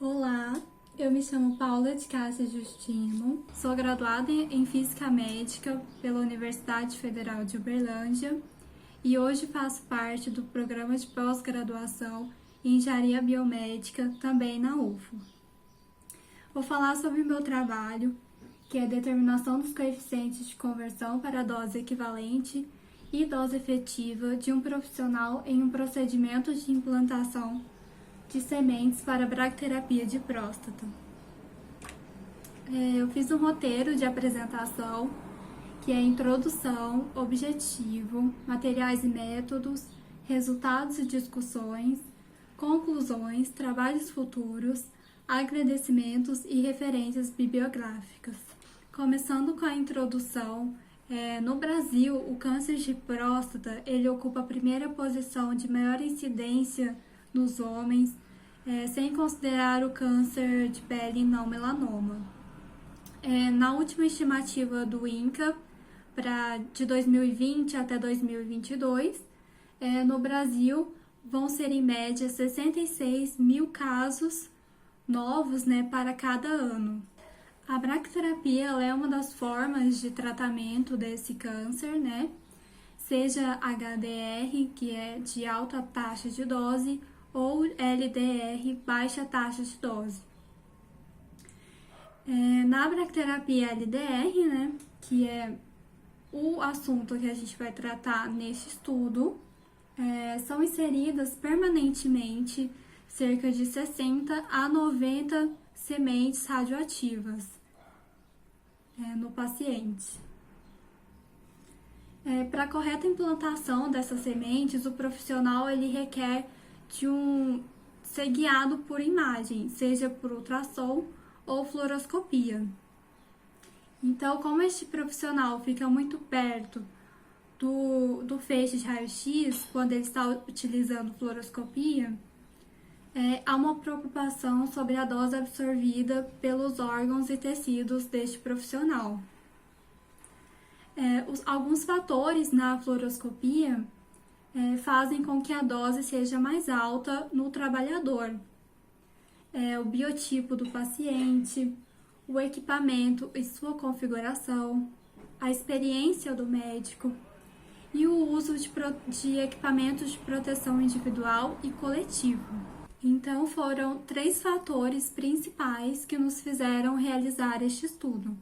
Olá, eu me chamo Paula de Cássia Justino, sou graduada em Física Médica pela Universidade Federal de Uberlândia e hoje faço parte do programa de pós-graduação em Engenharia Biomédica, também na UFO. Vou falar sobre o meu trabalho, que é a determinação dos coeficientes de conversão para dose equivalente e dose efetiva de um profissional em um procedimento de implantação de sementes para bracterapia de próstata. Eu fiz um roteiro de apresentação, que é introdução, objetivo, materiais e métodos, resultados e discussões, conclusões, trabalhos futuros, agradecimentos e referências bibliográficas. Começando com a introdução, no Brasil, o câncer de próstata ele ocupa a primeira posição de maior incidência nos homens, sem considerar o câncer de pele não melanoma. Na última estimativa do INCA, de 2020 até 2022, no Brasil vão ser em média 66 mil casos novos, para cada ano. A bracterapia ela é uma das formas de tratamento desse câncer, seja HDR, que é de alta taxa de dose, ou LDR, baixa taxa de dose. Na bracterapia LDR, que é o assunto que a gente vai tratar neste estudo, são inseridas permanentemente cerca de 60 a 90 sementes radioativas no paciente. Para a correta implantação dessas sementes, o profissional ele requer de ser guiado por imagem, seja por ultrassom ou fluoroscopia. Então, como este profissional fica muito perto do feixe de raio-x, quando ele está utilizando fluoroscopia, há uma preocupação sobre a dose absorvida pelos órgãos e tecidos deste profissional. Alguns fatores na fluoroscopia fazem com que a dose seja mais alta no trabalhador. O biotipo do paciente, o equipamento e sua configuração, a experiência do médico e o uso de equipamentos de proteção individual e coletivo. Então, foram 3 fatores principais que nos fizeram realizar este estudo,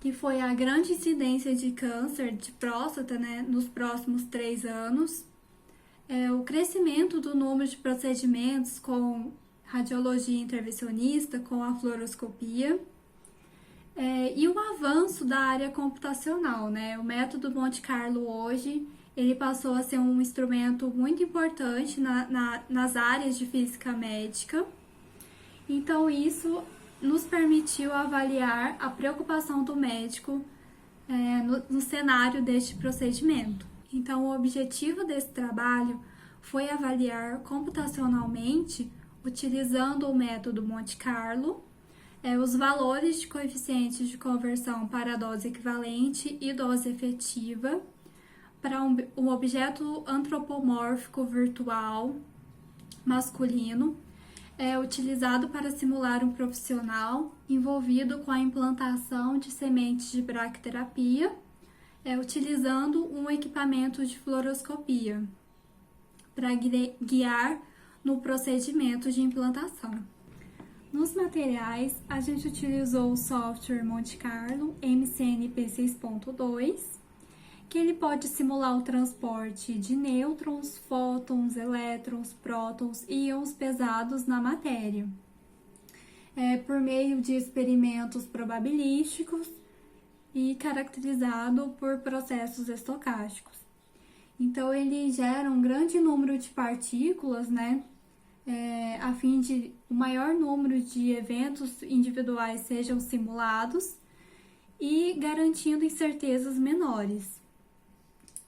que foi a grande incidência de câncer de próstata, nos próximos 3 anos, o crescimento do número de procedimentos com radiologia intervencionista, com a fluoroscopia, e o avanço da área computacional, O método Monte Carlo hoje, ele passou a ser um instrumento muito importante nas áreas de física médica. Então, isso nos permitiu avaliar a preocupação do médico no cenário deste procedimento. Então, o objetivo desse trabalho foi avaliar computacionalmente, utilizando o método Monte Carlo, os valores de coeficientes de conversão para a dose equivalente e dose efetiva para um objeto antropomórfico virtual masculino, utilizado para simular um profissional envolvido com a implantação de sementes de bracterapia, utilizando um equipamento de fluoroscopia para guiar no procedimento de implantação. Nos materiais, a gente utilizou o software Monte Carlo MCNP 6.2, que ele pode simular o transporte de nêutrons, fótons, elétrons, prótons e íons pesados na matéria, por meio de experimentos probabilísticos e caracterizado por processos estocásticos. Então, ele gera um grande número de partículas, a fim de o maior número de eventos individuais sejam simulados e garantindo incertezas menores.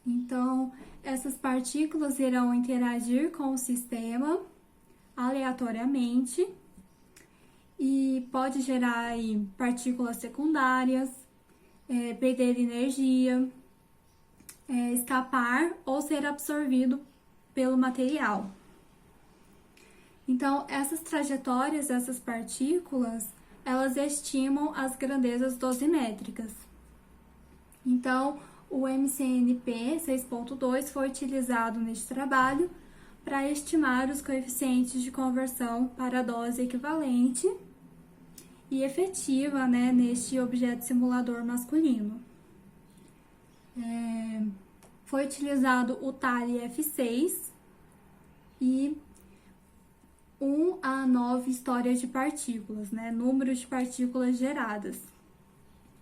Então, essas partículas irão interagir com o sistema aleatoriamente e pode gerar aí partículas secundárias, perder energia, escapar ou ser absorvido pelo material. Então, essas trajetórias, essas partículas, elas estimam as grandezas dosimétricas. Então, o MCNP 6.2 foi utilizado neste trabalho para estimar os coeficientes de conversão para a dose equivalente e efetiva, né, neste objeto simulador masculino. Foi utilizado o TALE F6 e 1 a 9 histórias de partículas, né, número de partículas geradas.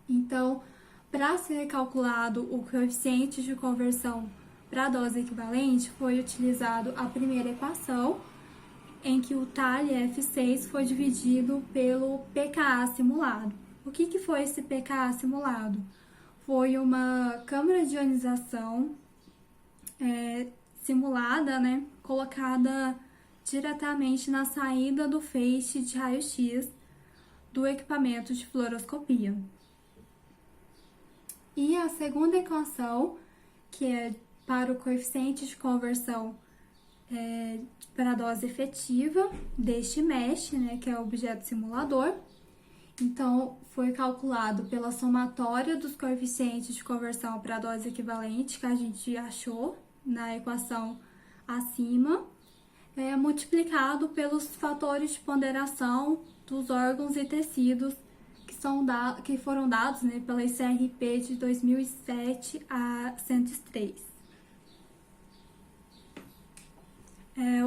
Então, para ser calculado o coeficiente de conversão para a dose equivalente, foi utilizado a primeira equação, em que o TALE F6 foi dividido pelo pKa simulado. O que foi esse pKa simulado? Foi uma câmara de ionização simulada, né, colocada diretamente na saída do feixe de raio-x do equipamento de fluoroscopia. E a segunda equação, que é para o coeficiente de conversão para a dose efetiva deste mesh, né, que é o objeto simulador. Então, foi calculado pela somatória dos coeficientes de conversão para a dose equivalente que a gente achou na equação acima, multiplicado pelos fatores de ponderação dos órgãos e tecidos que foram dados, né, pela ICRP de 2007 a 103.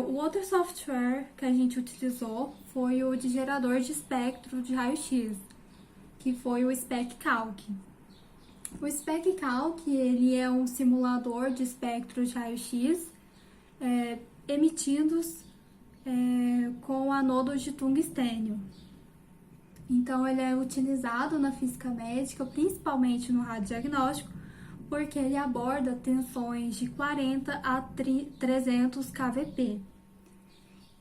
O outro software que a gente utilizou foi o de gerador de espectro de raio-x, que foi o SpecCalc. O SpecCalc, ele é um simulador de espectro de raio-x emitidos com anodos de tungstênio. Então, ele é utilizado na física médica, principalmente no radiodiagnóstico, porque ele aborda tensões de 40 a 300 kVp.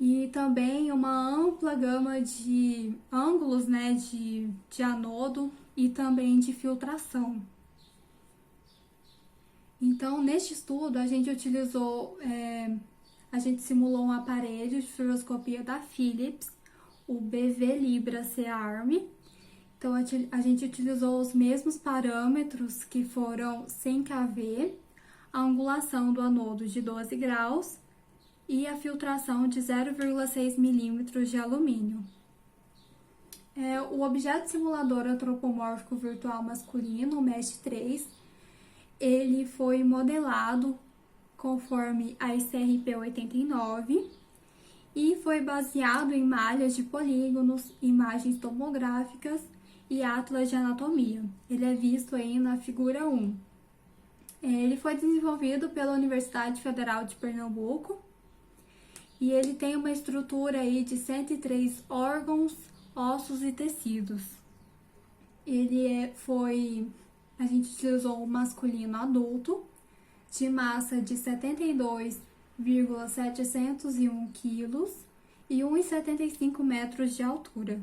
E também uma ampla gama de ângulos, né, de anodo e também de filtração. Então, neste estudo, a gente simulou um aparelho de fluoroscopia da Philips, o BV Libra C-Arm. Então, a gente utilizou os mesmos parâmetros, que foram 100 kV, a angulação do anodo de 12 graus e a filtração de 0,6 milímetros de alumínio. O objeto simulador antropomórfico virtual masculino, o MESH3, ele foi modelado conforme a ICRP 89 e foi baseado em malhas de polígonos, imagens tomográficas e atlas de anatomia. Ele é visto aí na figura 1. Ele foi desenvolvido pela Universidade Federal de Pernambuco e ele tem uma estrutura aí de 103 órgãos, ossos e tecidos. A gente utilizou um masculino adulto de massa de 72,701 quilos e 1,75 metros de altura.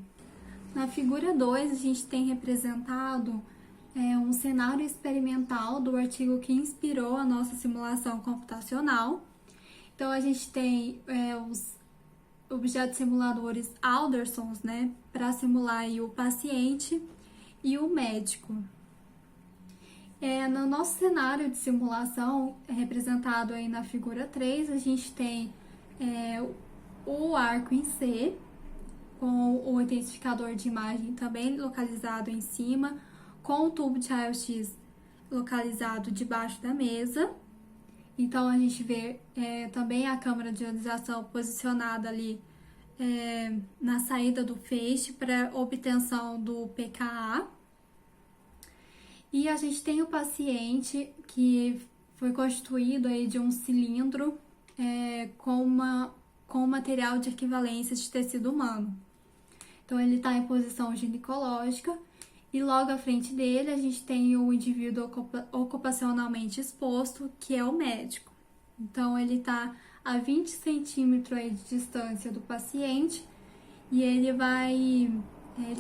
Na figura 2, a gente tem representado um cenário experimental do artigo que inspirou a nossa simulação computacional. Então, a gente tem os objetos simuladores Aldersons, né, para simular aí o paciente e o médico. No nosso cenário de simulação, representado aí na figura 3, a gente tem o arco em C, com o intensificador de imagem também localizado em cima, com o tubo de raio-x localizado debaixo da mesa. Então, a gente vê também a câmara de ionização posicionada ali na saída do feixe para obtenção do pKa. E a gente tem o paciente que foi constituído aí de um cilindro com material de equivalência de tecido humano. Então, ele está em posição ginecológica e logo à frente dele a gente tem o indivíduo ocupacionalmente exposto, que é o médico. Então, ele está a 20 centímetros aí de distância do paciente e ele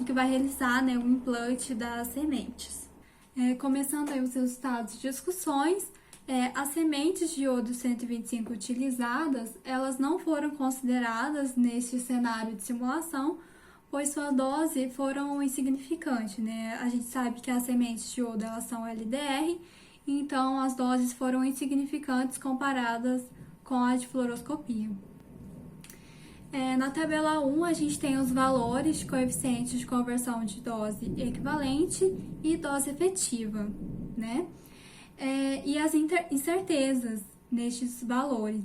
que vai realizar, né, o implante das sementes. Começando aí os resultados de discussões, As sementes de iodo 125 utilizadas, elas não foram consideradas neste cenário de simulação, pois sua dose foram insignificante, né? A gente sabe que as sementes de iodo, elas são LDR, então as doses foram insignificantes comparadas com a de fluoroscopia. Na tabela 1, a gente tem os valores de coeficientes de conversão de dose equivalente e dose efetiva, né? E as incertezas nestes valores.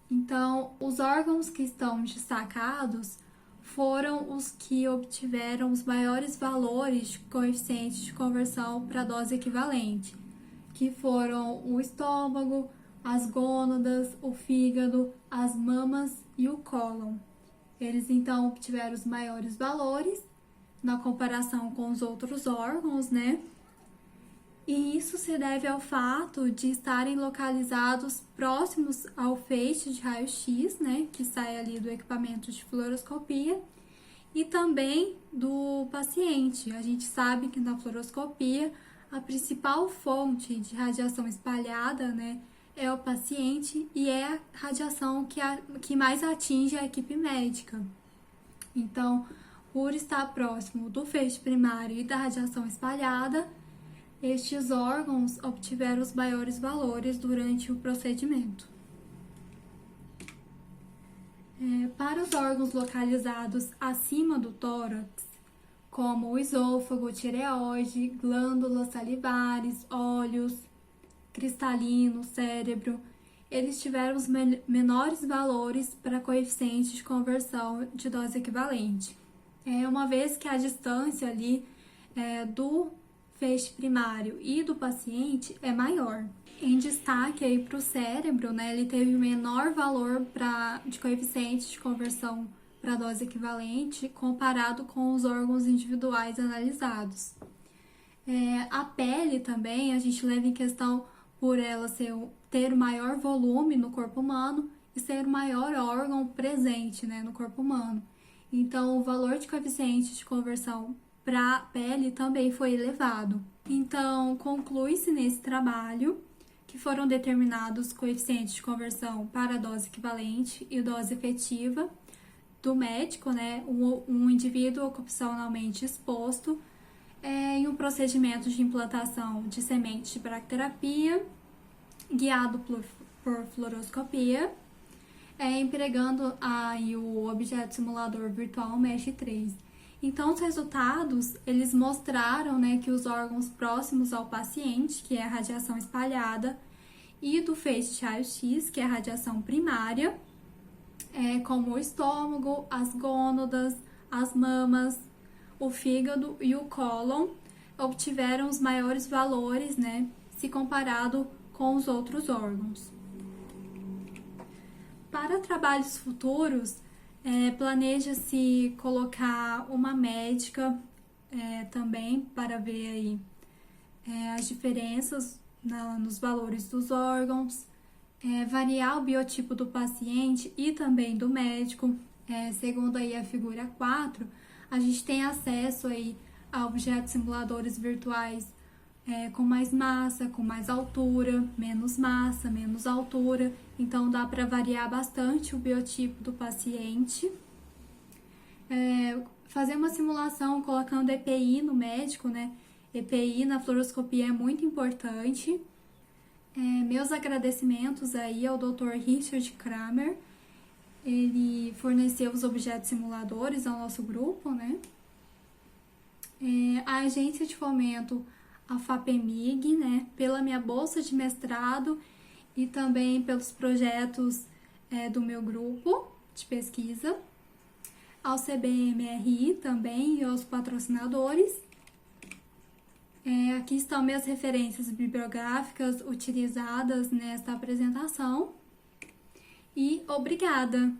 Então, os órgãos que estão destacados foram os que obtiveram os maiores valores de coeficientes de conversão para dose equivalente, que foram o estômago, as gônadas, o fígado, as mamas e o cólon. Eles então obtiveram os maiores valores na comparação com os outros órgãos, né? E isso se deve ao fato de estarem localizados próximos ao feixe de raio-x, né, que sai ali do equipamento de fluoroscopia, e também do paciente. A gente sabe que na fluoroscopia a principal fonte de radiação espalhada, né, é o paciente e é a radiação que mais atinge a equipe médica. Então, por estar próximo do feixe primário e da radiação espalhada, estes órgãos obtiveram os maiores valores durante o procedimento. Para os órgãos localizados acima do tórax, como o esôfago, tireoide, glândulas salivares, olhos, cristalino, cérebro, eles tiveram os menores valores para coeficiente de conversão de dose equivalente. Uma vez que a distância ali do feixe primário e do paciente é maior. Em destaque aí para o cérebro, né, ele teve menor valor de coeficiente de conversão para dose equivalente comparado com os órgãos individuais analisados. A pele também, a gente leva em questão por ela ter o maior volume no corpo humano e ser o maior órgão presente, né, no corpo humano. Então, o valor de coeficiente de conversão para a pele também foi elevado. Então, conclui-se nesse trabalho que foram determinados coeficientes de conversão para a dose equivalente e dose efetiva do médico, né, um indivíduo ocupacionalmente exposto, em um procedimento de implantação de sementes de bracterapia, guiado por fluoroscopia, empregando aí o objeto simulador virtual Mesh3. Então, os resultados, eles mostraram, né, que os órgãos próximos ao paciente, que é a radiação espalhada, e do feixe de raio-x, que é a radiação primária, como o estômago, as gônadas, as mamas, o fígado e o cólon, obtiveram os maiores valores, né, se comparado com os outros órgãos. Para trabalhos futuros, planeja-se colocar uma médica também para ver aí as diferenças nos valores dos órgãos, variar o biotipo do paciente e também do médico. Segundo aí a figura 4, a gente tem acesso aí a objetos simuladores virtuais com mais massa, com mais altura, menos massa, menos altura. Então, dá para variar bastante o biotipo do paciente. Fazer uma simulação colocando EPI no médico, né? EPI na fluoroscopia é muito importante. Meus agradecimentos aí ao Dr. Richard Kramer. Ele forneceu os objetos simuladores ao nosso grupo, né? A agência de fomento, a FAPEMIG, né, pela minha bolsa de mestrado e também pelos projetos do meu grupo de pesquisa, ao CBMRI também e aos patrocinadores. Aqui estão minhas referências bibliográficas utilizadas nesta apresentação e obrigada!